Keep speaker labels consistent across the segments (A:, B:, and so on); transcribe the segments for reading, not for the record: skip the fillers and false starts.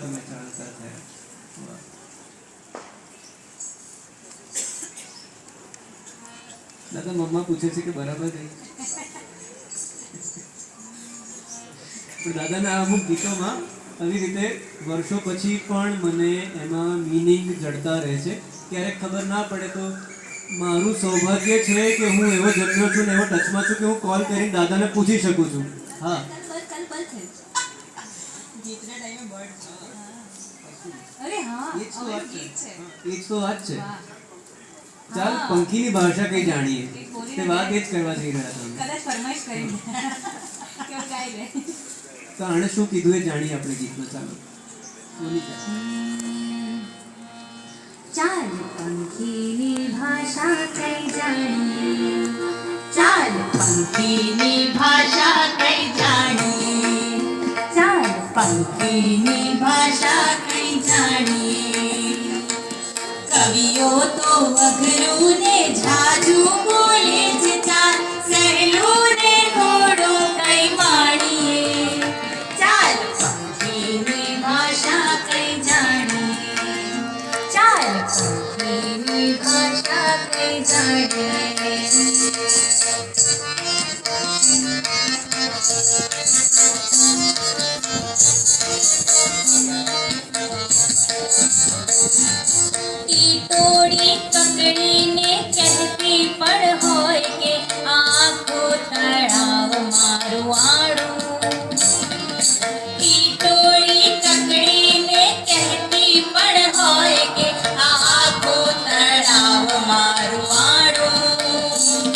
A: તમે જાણતા થયા. દાદા મમ્મા પૂછે છે કે બરાબર છે, પણ દાદાના અમુક ગીતોમાં આવી રીતે વર્ષો પછી પણ મને એમાં મિનિંગ જડતા રહે છે. ક્યારેક ખબર ના પડે તો મારું સૌભાગ્ય છે કે હું એવો જન્મ્યો છું ને એવો ટચમાં છું કે હું કોલ કરીને દાદાને પૂછી શકું છું. હા, એ જ તો વાત છે. ચાલ પંખીની ભાષા કઈ જાણીએ, તે વાત એ જ કરવા જઈ રહ્યા હતા. તો આણે શું કીધું એ જાણીએ આપણે ગીતમાં. ચાલો
B: ચાલ પંખીની ભાષા કઈ જાણીએ, ચાલ પંખીની ભાષા કઈ જાણીએ, ચાલ પંખીની ભાષા કઈ જાણીએ. કવિઓ તો અઘરું ને ઝાઝુ બોલે છે, ચાલ સહેલું ને થોડું કઈ માણીએ. ચાલ પંખીની ભાષા કઈ જાણીએ, ચાલ પંખીની ભાષા કઈ જાણીએ. ટીટોળી કકડીને કહેતી પણ હોય કે આખો તળાવ મારું આડું. ટીટોળી કકડીને કહેતી પણ હોય કે આખો તળાવ મારું આડું.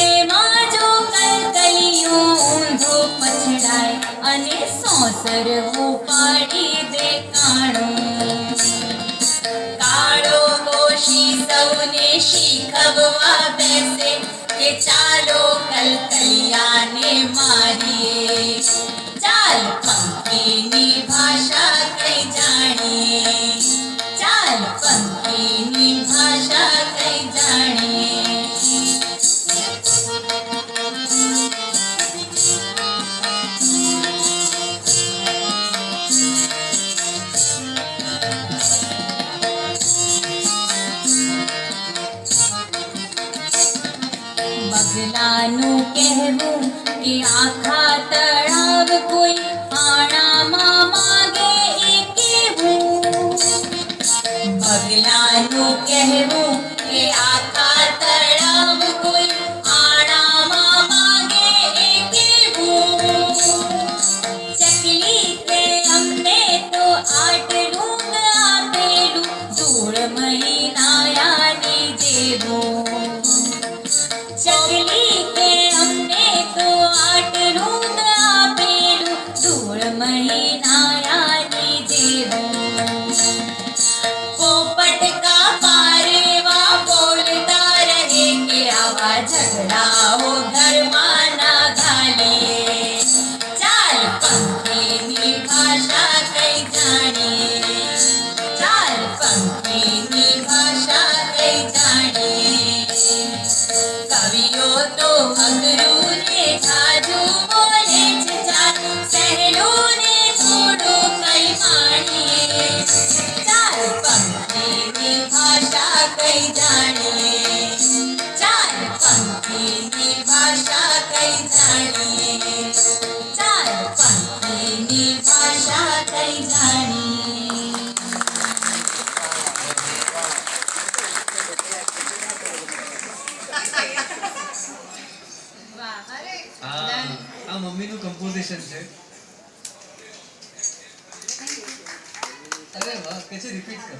B: એમાં જો કલકલિયું ઊંધો પછડાય અને સોસર ઉપાડી દે કાણું. કાળો ગોશી સૌને શીખવવા બેસે કે ચાલો કલકલિયાને મારીએ. ચાલ પંખીની ભાષા કઈ જાણીએ, ચાલ પંખીની ભાષા કઈ જાણીએ. બગલાનું કહેવું કે આખા તળાવ કોઈ આણામાં માગે એ કેવું. બગલાનું કહેવું કે આખા તળાવ કોઈ આણામાં માગે એ કેવું. ચકલી કે અમને તો આટલું જ આપેલું ધૂળ મહિનાયાની જેવું. ચકલી કે અમને તો આટલું જ આપેલું ધૂળ મહિનાયાની જેવું. પોપટ કા પારેવા બોલતા રહે કે આવા ઝઘડાઓ ઘરમાં ના ઘાલીએ. ચાલ પંખીની ભાષા કઈ જાણીએ, ચાલ પંખીની ભાષા કઈ જાણીએ. કવિઓ તો અઘરું ને ઝાઝુ બોલે છે, ચાલ સહેલું ને થોડું કઈ માણીએ. ચાલ પંખીની ભાષા કઈ જાણીએ, ચાલ પંખીની ભાષા કઈ જાણીએ, ચાલ પંખીની ભાષા કઈ જાણીએ.
A: આ મમ્મીનું કમ્પોઝિશન છે. અરે વાહ, कैसे रिपीट कर